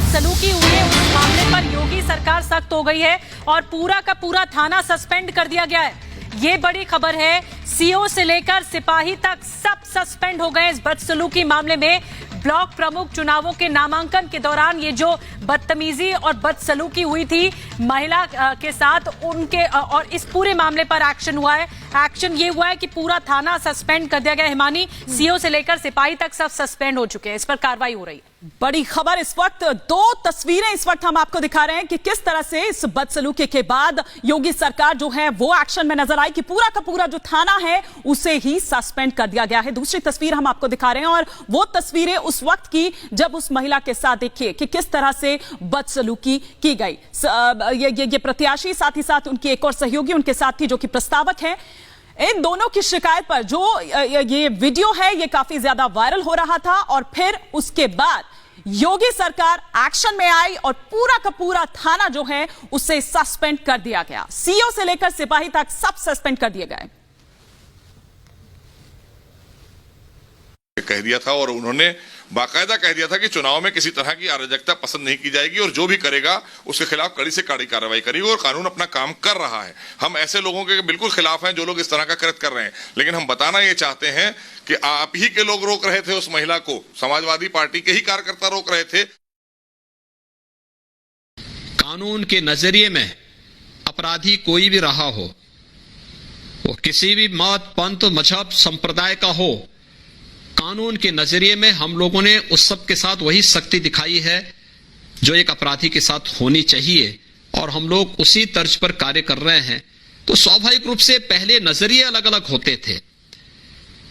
बदसलूकी हुई है उस मामले पर योगी सरकार सख्त हो गई है और पूरा का पूरा थाना सस्पेंड कर दिया गया है। ये बड़ी खबर है। सीओ से लेकर सिपाही तक सब सस्पेंड हो गए इस बदसलूकी मामले में। ब्लॉक प्रमुख चुनावों के नामांकन के दौरान ये जो बदतमीजी और बदसलूकी हुई थी महिला के साथ, उनके और इस पूरे मामले पर एक्शन हुआ है। एक्शन ये हुआ है कि पूरा थाना सस्पेंड कर दिया गया। हिमानी, सीओ से लेकर सिपाही तक सब सस्पेंड हो चुके हैं। इस पर कार्रवाई हो रही है। बड़ी खबर इस वक्त, दो तस्वीरें इस वक्त हम आपको दिखा रहे हैं कि किस तरह से इस बदसलूकी के बाद योगी सरकार जो है वो एक्शन में नजर आई कि पूरा का पूरा जो थाना है उसे ही सस्पेंड कर दिया गया है। दूसरी तस्वीर हम आपको दिखा रहे हैं और वो तस्वीरें उस वक्त की जब उस महिला के साथ देखिए कि किस तरह से बदसलूकी की गई। ये प्रत्याशी, साथ ही साथ उनकी एक और सहयोगी उनके साथ थी जो कि प्रस्तावक है। इन दोनों की शिकायत पर जो ये वीडियो है ये काफी ज्यादा वायरल हो रहा था और फिर उसके बाद योगी सरकार एक्शन में आई और पूरा का पूरा थाना जो है उसे सस्पेंड कर दिया गया। सीओ से लेकर सिपाही तक सब सस्पेंड कर दिए गए। कह दिया था और उन्होंने बाकायदा कह दिया था कि चुनाव में किसी तरह की अराजकता पसंद नहीं की जाएगी और जो भी करेगा उसके खिलाफ कड़ी से कड़ी कार्रवाई करेगी और कानून अपना काम कर रहा है। हम ऐसे लोगों के बिल्कुल खिलाफ हैं जो लोग इस तरह का कृत्य कर रहे हैं, लेकिन हम बताना ये चाहते हैं कि आप ही के लोग रोक रहे थे उस महिला को, समाजवादी पार्टी के ही कार्यकर्ता रोक रहे थे। कानून के नजरिए में अपराधी कोई भी रहा हो, वो किसी भी मत, पंथ, मजहब, संप्रदाय का हो, कानून के नजरिए में हम लोगों ने उस सब के साथ वही सख्ती दिखाई है जो एक अपराधी के साथ होनी चाहिए और हम लोग उसी तर्ज पर कार्य कर रहे हैं। तो स्वाभाविक रूप से पहले नजरिए अलग अलग होते थे,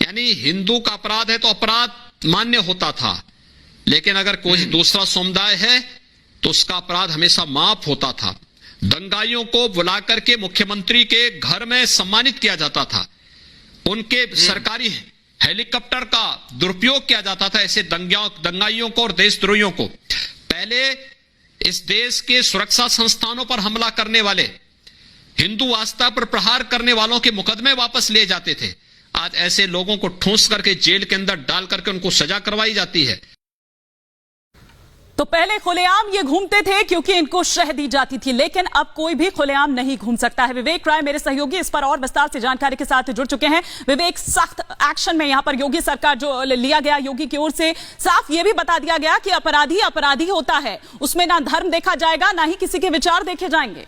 यानी हिंदू का अपराध है तो अपराध मान्य होता था, लेकिन अगर कोई दूसरा समुदाय है तो उसका अपराध हमेशा माफ होता था। दंगाइयों को बुलाकर के मुख्यमंत्री के घर में सम्मानित किया जाता था, उनके सरकारी हेलीकॉप्टर का दुरुपयोग किया जाता था ऐसे दंगाइयों को और देशद्रोहियों को। पहले इस देश के सुरक्षा संस्थानों पर हमला करने वाले, हिंदू आस्था पर प्रहार करने वालों के मुकदमे वापस लिए जाते थे। आज ऐसे लोगों को ठूंस करके जेल के अंदर डाल करके उनको सजा करवाई जाती है। तो पहले खुलेआम ये घूमते थे क्योंकि इनको शह दी जाती थी, लेकिन अब कोई भी खुलेआम नहीं घूम सकता है। विवेक राय मेरे सहयोगी इस पर और विस्तार से जानकारी के साथ जुड़ चुके हैं। विवेक, सख्त एक्शन में यहां पर योगी सरकार जो लिया गया, योगी की ओर से साफ ये भी बता दिया गया कि अपराधी अपराधी होता है, उसमें ना धर्म देखा जाएगा ना ही किसी के विचार देखे जाएंगे।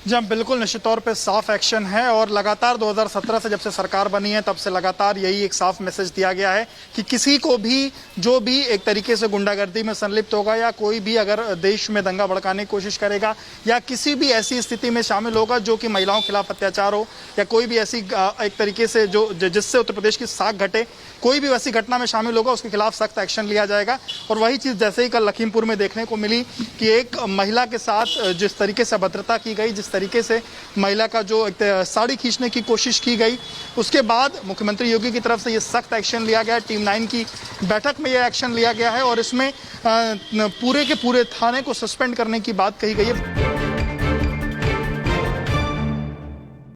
जी हाँ, बिल्कुल निश्चित तौर पे साफ एक्शन है और लगातार 2017 से जब से सरकार बनी है तब से लगातार यही एक साफ मैसेज दिया गया है कि किसी को भी जो भी एक तरीके से गुंडागर्दी में संलिप्त होगा या कोई भी अगर देश में दंगा भड़काने की कोशिश करेगा या किसी भी ऐसी स्थिति में शामिल होगा जो कि महिलाओं के खिलाफ अत्याचार हो या कोई भी ऐसी एक तरीके से जो जिससे उत्तर प्रदेश की साख घटे, कोई भी वैसी घटना में शामिल होगा उसके खिलाफ सख्त एक्शन लिया जाएगा। और वही चीज़ जैसे ही कल लखीमपुर में देखने को मिली कि एक महिला के साथ जिस तरीके से अभद्रता की गई, जिस तरीके से महिला का जो साड़ी खींचने की कोशिश की गई, उसके बाद मुख्यमंत्री योगी की तरफ से ये सख्त एक्शन लिया गया। टीम 9 की बैठक में ये एक्शन लिया गया है और इसमें पूरे के पूरे थाने को सस्पेंड करने की बात कही गई है।